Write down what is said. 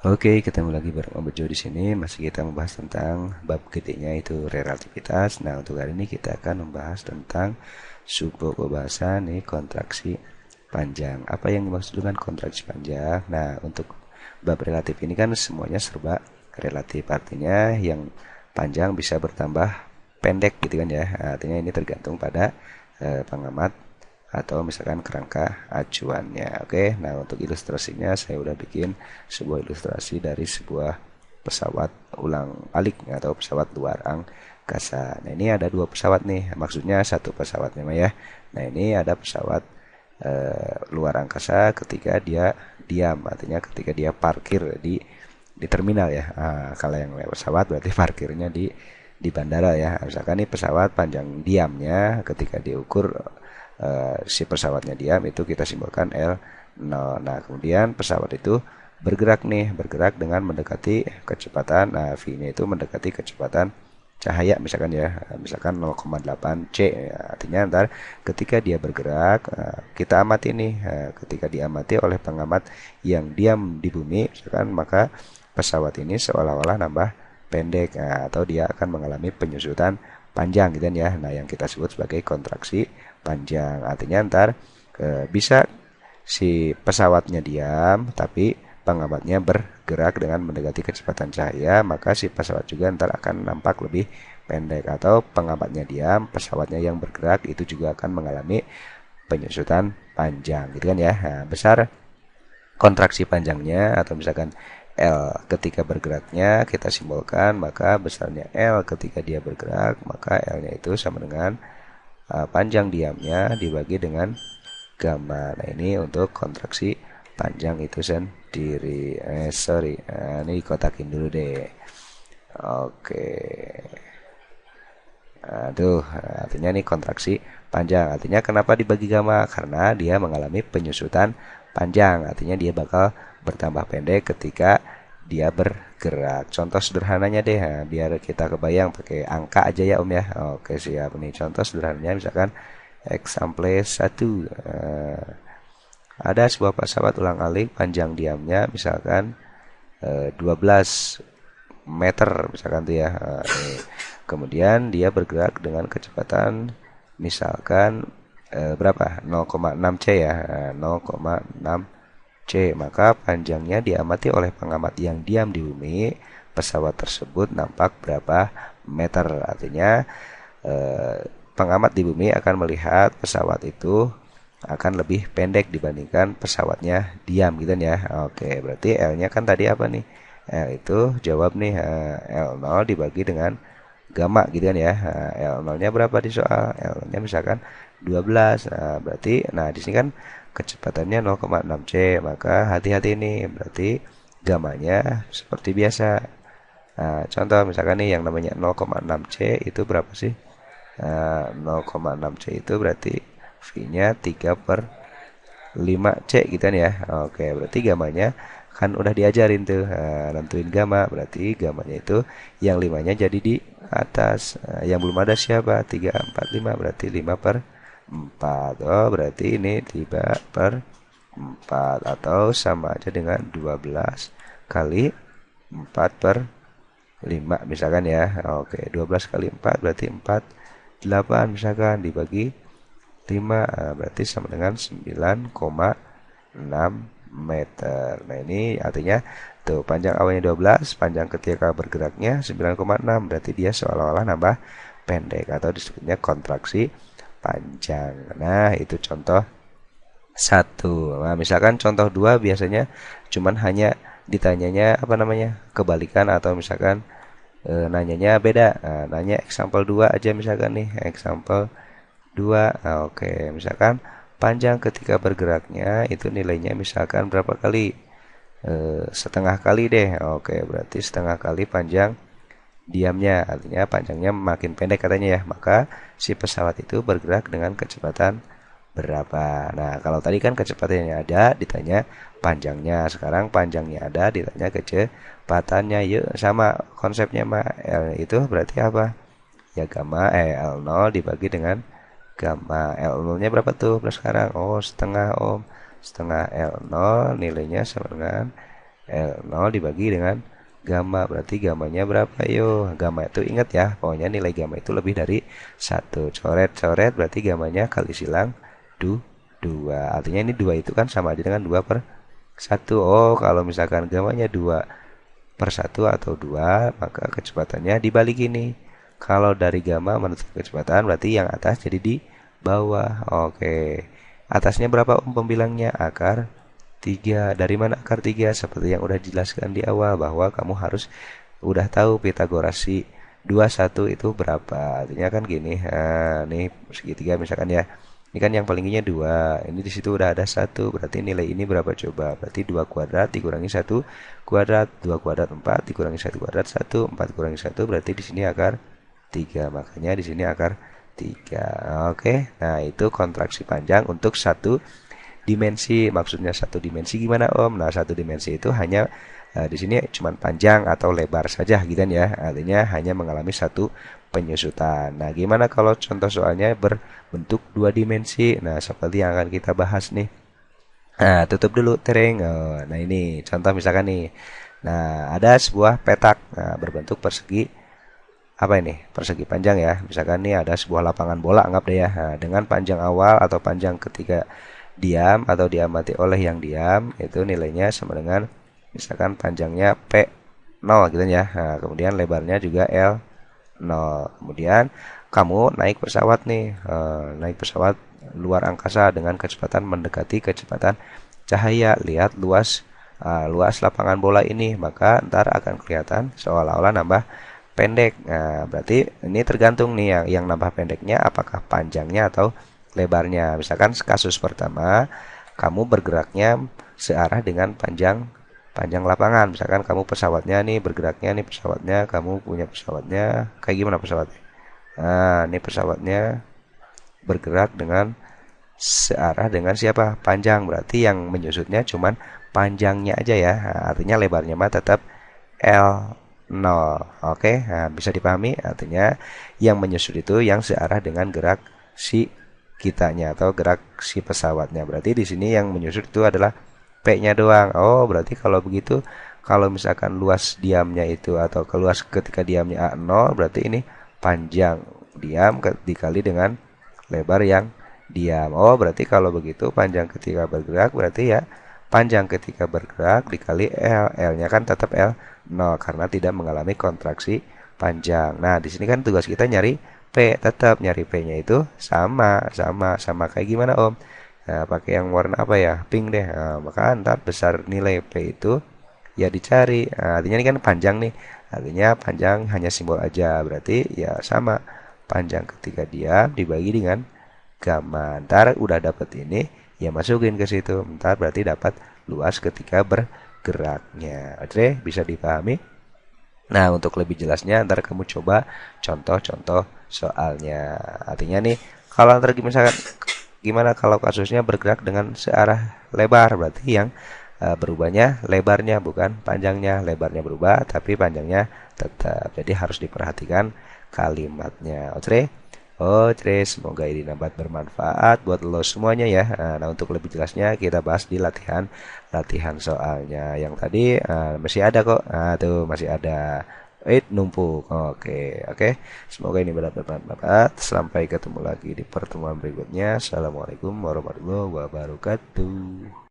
Oke, ketemu lagi bareng Om Bejo di sini. Masih kita membahas tentang bab gedenya itu relativitas. Nah, untuk hari ini kita akan membahas tentang subbab bahasa nih kontraksi panjang. Apa yang dimaksud dengan kontraksi panjang? Nah, untuk bab relatif ini kan semuanya serba relatif. Artinya yang panjang bisa bertambah pendek gitu kan ya. Artinya ini tergantung pada pengamat atau misalkan kerangka acuannya. Oke, nah untuk ilustrasinya saya udah bikin sebuah ilustrasi dari sebuah pesawat ulang alik atau pesawat luar angkasa. Nah ini ada dua pesawat nih, maksudnya satu pesawat memang ya. Nah ini ada pesawat luar angkasa ketika dia diam, artinya ketika dia parkir di terminal ya. Kalau yang lewat pesawat berarti parkirnya di bandara ya. Misalkan ini pesawat panjang diamnya ketika diukur si pesawatnya diam itu kita simbolkan L0. Nah, kemudian pesawat itu bergerak nih, bergerak dengan mendekati kecepatan, nah V-nya itu mendekati kecepatan cahaya misalkan ya, misalkan 0,8 C ya. Artinya ntar ketika dia bergerak, kita amati nih, ketika diamati oleh pengamat yang diam di bumi misalkan, maka pesawat ini seolah-olah nambah pendek, atau dia akan mengalami penyusutan panjang gitu kan ya. Nah, yang kita sebut sebagai kontraksi panjang. Artinya ntar bisa si pesawatnya diam tapi pengamatnya bergerak dengan mendekati kecepatan cahaya, maka si pesawat juga ntar akan nampak lebih pendek. Atau pengamatnya diam, pesawatnya yang bergerak itu juga akan mengalami penyusutan panjang gitu kan ya. Nah, besar kontraksi panjangnya atau misalkan L ketika bergeraknya kita simbolkan, maka besarnya L ketika dia bergerak, maka L-nya itu sama dengan panjang diamnya dibagi dengan gamma. Nah ini untuk kontraksi panjang itu sendiri. Sorry, ini kotakin dulu deh. Oke. Aduh, artinya ini kontraksi panjang. Artinya kenapa dibagi gamma? Karena dia mengalami penyusutan panjang. Artinya dia bakal bertambah pendek ketika dia bergerak. Contoh sederhananya deh, biar kita kebayang pakai angka aja ya Om ya. Oke siap nih. Contoh sederhananya misalkan example 1. Ada sebuah pesawat ulang-alik panjang diamnya misalkan 12 meter misalkan tuh ya. Kemudian dia bergerak dengan kecepatan misalkan berapa? 0,6 C ya. 0,6 C, maka panjangnya diamati oleh pengamat yang diam di bumi, pesawat tersebut nampak berapa meter. Artinya pengamat di bumi akan melihat pesawat itu akan lebih pendek dibandingkan pesawatnya diam gitu ya. Oke, berarti L-nya kan tadi apa nih? L itu jawab nih, L0 dibagi dengan gamma gitu kan ya. L0-nya berapa di soal? L-nya misalkan 12. Nah, berarti di sini kan kecepatannya 0,6 C, maka hati-hati nih, berarti gamanya seperti biasa. Contoh misalkan nih yang namanya 0,6 C itu berapa sih? 0,6 C itu berarti V-nya 3 per 5 C gitu kan ya. Oke, berarti gamanya kan udah diajarin tuh, nentuin gamma, berarti gamanya itu yang 5-nya jadi di atas. Yang belum ada siapa? 3, 4, 5, berarti 5 per 4. Oh, berarti ini 3 per 4 atau sama aja dengan 12 kali 4 per 5 misalkan ya. Oke, 12 kali 4 berarti 48 misalkan dibagi 5, berarti sama dengan 9,6 meter. Nah ini artinya tuh panjang awalnya 12, panjang ketika bergeraknya 9,6, berarti dia seolah-olah nambah pendek atau disebutnya kontraksi panjang. Nah itu contoh satu. Nah misalkan contoh dua biasanya cuman hanya ditanyanya apa namanya kebalikan, atau misalkan nanyanya beda. Nanya example 2 aja misalkan nih, example 2. Oke, misalkan panjang ketika bergeraknya itu nilainya misalkan berapa kali? Setengah kali deh. Oke, berarti setengah kali panjang diamnya. Artinya panjangnya makin pendek katanya ya. Maka si pesawat itu bergerak dengan kecepatan berapa? Nah, kalau tadi kan kecepatannya ada, ditanya panjangnya. Sekarang panjangnya ada, ditanya kecepatannya. Yuk, sama konsepnya mah. L itu berarti apa? Ya gamma L0 dibagi dengan gamma. L0-nya berapa tuh sekarang? Oh, setengah Om. Setengah L0 nilainya sama dengan L0 dibagi dengan gamma, berarti gamanya berapa? Yo, gamma itu ingat ya, pokoknya nilai gamma itu lebih dari 1. Coret-coret berarti gamanya kali silang 2. Artinya ini 2 itu kan sama aja dengan 2/1. Oh, kalau misalkan gamanya 2/1 atau 2, maka kecepatannya dibalik ini. Kalau dari gamma menuju kecepatan berarti yang atas jadi di bawah. Oke. Atasnya berapa pembilangnya? Akar 3. Dari mana akar 3? Seperti yang udah dijelaskan di awal bahwa kamu harus udah tahu Pitagoras si 21 itu berapa. Artinya kan gini, nah, nih segitiga misalkan ya. Ini kan yang palingnya 2. Ini di situ udah ada 1. Berarti nilai ini berapa coba? Berarti 2 kuadrat dikurangi 1 kuadrat. 2 kuadrat 4 dikurangi 1 kuadrat 1. 4 kurangi 1 berarti di sini akar 3. Makanya di sini akar 3. Oke. Nah, itu kontraksi panjang untuk satu dimensi. Maksudnya satu dimensi gimana Om? Nah, satu dimensi itu hanya di sini cuma panjang atau lebar saja gitu kan ya. Artinya hanya mengalami satu penyusutan. Nah, gimana kalau contoh soalnya berbentuk dua dimensi? Nah, seperti yang akan kita bahas nih. Nah, tutup dulu tereng. Oh, nah, ini contoh misalkan nih. Nah, ada sebuah petak berbentuk persegi, apa ini? Persegi panjang ya. Misalkan nih ada sebuah lapangan bola, anggap deh ya. Nah, dengan panjang awal atau panjang ketika diam atau diamati oleh yang diam itu nilainya sama dengan misalkan panjangnya P0 gitu ya. Nah, kemudian lebarnya juga L0. Kemudian kamu naik pesawat nih, naik pesawat luar angkasa dengan kecepatan mendekati kecepatan cahaya. Lihat luas lapangan bola ini, maka ntar akan kelihatan seolah-olah nambah pendek. Nah, berarti ini tergantung nih yang nambah pendeknya apakah panjangnya atau lebarnya. Misalkan kasus pertama, kamu bergeraknya searah dengan panjang panjang lapangan. Misalkan kamu pesawatnya nih bergeraknya nih pesawatnya, kamu punya pesawatnya kayak gimana pesawatnya? Nah, ini pesawatnya bergerak dengan searah dengan siapa? Panjang. Berarti yang menyusutnya cuman panjangnya aja ya. Nah, artinya lebarnya mah tetap L0. Oke, nah, bisa dipahami? Artinya yang menyusut itu yang searah dengan gerak si kitanya atau gerak si pesawatnya. Berarti di sini yang menyusut itu adalah P-nya doang. Oh, berarti kalau begitu, kalau misalkan luas diamnya itu atau keluas ketika diamnya A0, berarti ini panjang diam dikali dengan lebar yang diam. Oh, berarti kalau begitu panjang ketika bergerak berarti ya panjang ketika bergerak dikali L. L-nya kan tetap L0 karena tidak mengalami kontraksi panjang. Nah, di sini kan tugas kita nyari P, tetap nyari P-nya itu sama kayak gimana Om? Nah, pakai yang warna apa ya? Pink deh. Nah, maka ntar besar nilai P itu ya dicari. Nah, artinya ini kan panjang nih. Artinya panjang hanya simbol aja. Berarti ya sama. Panjang ketika diam dibagi dengan gamma. Ntar udah dapet ini, ya masukin ke situ. Ntar berarti dapat luas ketika bergeraknya. Oke, bisa dipahami? Nah, untuk lebih jelasnya ntar kamu coba contoh-contoh soalnya. Artinya nih, kalau ntar misalkan gimana kalau kasusnya bergerak dengan searah lebar, berarti yang berubahnya lebarnya bukan panjangnya. Lebarnya berubah tapi panjangnya tetap. Jadi harus diperhatikan kalimatnya. Oke? Oke, semoga ini dapat bermanfaat buat lo semuanya ya. Nah, untuk lebih jelasnya kita bahas di latihan soalnya. Yang tadi masih ada kok. Nah, tuh masih ada. Numpuk. Oke, oke. Semoga ini bermanfaat. Sampai ketemu lagi di pertemuan berikutnya. Assalamualaikum warahmatullahi wabarakatuh.